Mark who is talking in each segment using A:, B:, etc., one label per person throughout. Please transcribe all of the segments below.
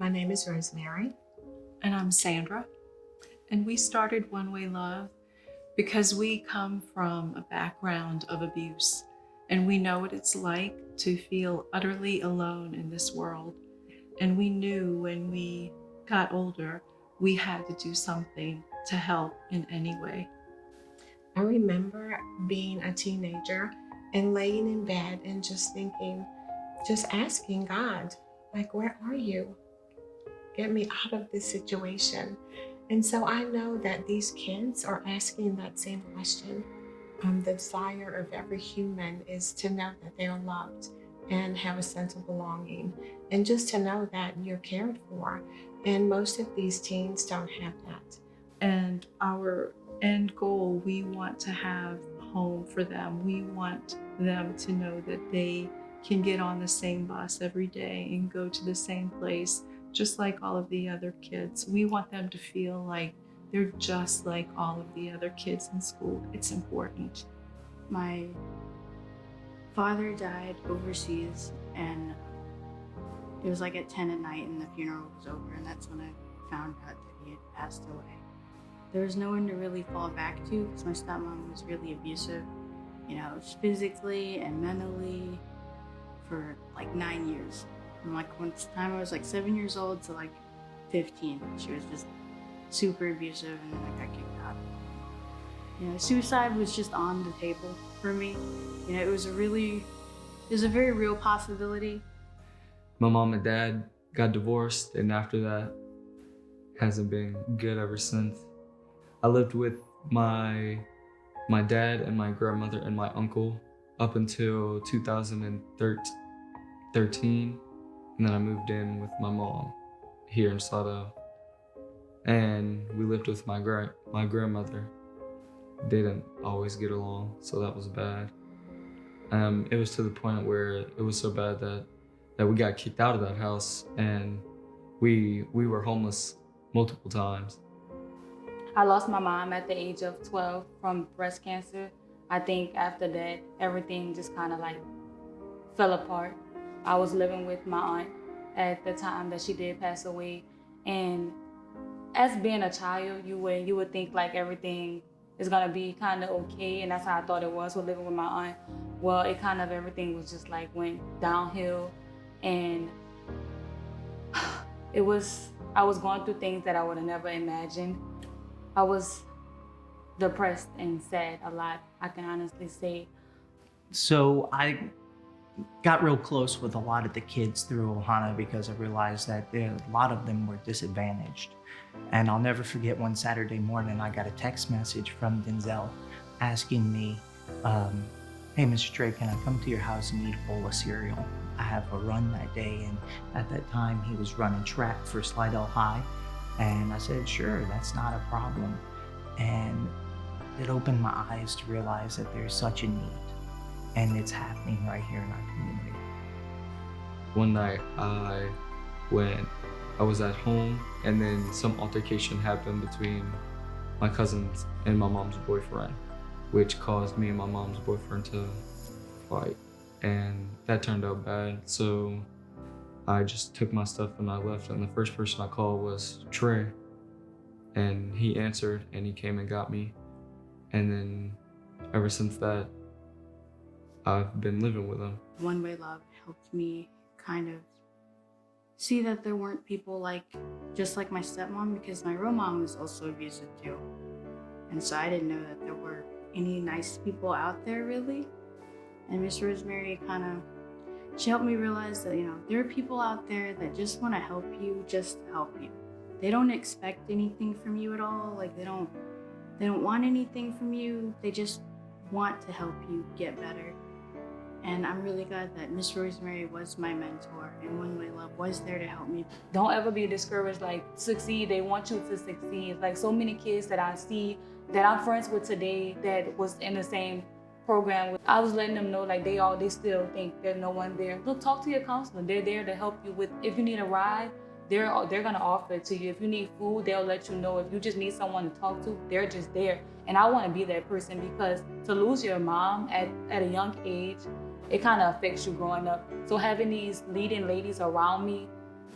A: My name is Rosemary.
B: And I'm Sandra. And we started One Way Love because we come from a background of abuse and we know what it's like to feel utterly alone in this world. And we knew when we got older, we had to do something to help in any way.
A: I remember being a teenager and laying in bed and just asking God, like, where are you? Get me out of this situation. And so I know that these kids are asking that same question. The desire of every human is to know that they are loved and have a sense of belonging, and just to know that you're cared for. And most of these teens don't have that.
B: And our end goal, we want to have a home for them. We want them to know that they can get on the same bus every day and go to the same place, just like all of the other kids. We want them to feel like they're just like all of the other kids in school. It's important.
C: My father died overseas, and it was like at 10 at night, and the funeral was over, and that's when I found out that he had passed away. There was no one to really fall back to because my stepmom was really abusive, physically and mentally for like 9 years. From like one time I was like 7 years old to like 15. She was just super abusive, and then I got kicked out. Suicide was just on the table for me. It was a very real possibility.
D: My mom and dad got divorced, and after that, hasn't been good ever since. I lived with my dad and my grandmother and my uncle up until 2013, and then I moved in with my mom here in Slidell. And we lived with my grandmother. They didn't always get along, so that was bad. It was to the point where it was so bad that we got kicked out of that house, and we were homeless multiple times.
C: I lost my mom at the age of 12 from breast cancer. I think after that, everything just kind of like fell apart. I was living with my aunt at the time that she did pass away. And as being a child, you would think like everything is gonna be kind of okay. And that's how I thought it was with living with my aunt. Well, everything was just like went downhill. And I was going through things that I would have never imagined. I was depressed and sad a lot, I can honestly say.
E: So I got real close with a lot of the kids through Ohana because I realized that a lot of them were disadvantaged. And I'll never forget one Saturday morning, I got a text message from Denzel asking me, hey, Mr. Trey, can I come to your house and eat a bowl of cereal? I have a run that day, and at that time he was running track for Slidell High. And I said, sure, that's not a problem. And it opened my eyes to realize that there's such a need, and it's happening right here in our community.
D: One night I was at home, and then some altercation happened between my cousins and my mom's boyfriend, which caused me and my mom's boyfriend to fight. And that turned out bad. So I just took my stuff and I left, and the first person I called was Trey. And he answered, and he came and got me. And then ever since that, I've been living with him.
C: One Way Love helped me kind of see that there weren't people just like my stepmom, because my real mom was also abusive too. And so I didn't know that there were any nice people out there really. And Miss Rosemary she helped me realize that, there are people out there that just want to help you, just to help you. They don't expect anything from you at all. Like they don't want anything from you. They just want to help you get better. And I'm really glad that Miss Rosemary was my mentor, and One Way Love was there to help me. Don't ever be discouraged, succeed. They want you to succeed. Like so many kids that I see that I'm friends with today that was in the same program, I was letting them know they still think there's no one there. Look, talk to your counselor. They're there to help you with, if you need a ride, they're gonna offer it to you. If you need food, they'll let you know. If you just need someone to talk to, they're just there. And I wanna be that person, because to lose your mom at a young age, it kind of affects you growing up. So having these leading ladies around me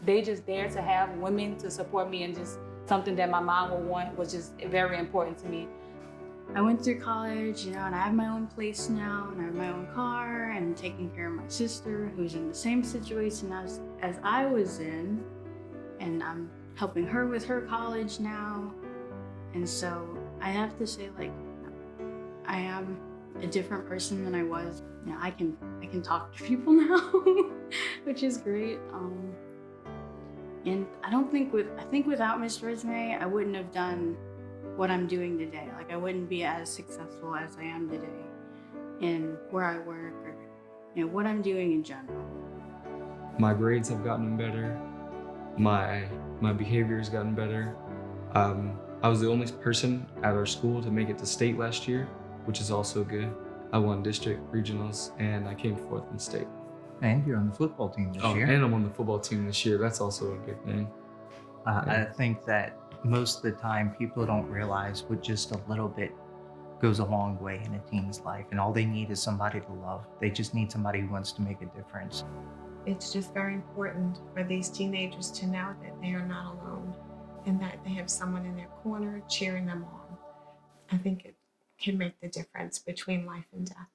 F: they just there to have women to support me, and just something that my mom would want was just very important to me.
C: I went through college, and I have my own place now, and I have my own car, and I'm taking care of my sister who's in the same situation as I was in, and I'm helping her with her college now. And so I have to say, like, I am a different person than I was. I can talk to people now, which is great. And I think without Miss Resume, I wouldn't have done what I'm doing today. Like, I wouldn't be as successful as I am today in where I work, or what I'm doing in general.
D: My grades have gotten better. My behavior has gotten better. I was the only person at our school to make it to state last year, which is also good. I won district regionals, and I came fourth in state.
E: And you're on the football team this year.
D: And I'm on the football team this year. That's also a good thing.
E: I think that most of the time people don't realize what just a little bit goes a long way in a teen's life, and all they need is somebody to love. They just need somebody who wants to make a difference.
A: It's just very important for these teenagers to know that they are not alone and that they have someone in their corner cheering them on. I think it can make the difference between life and death.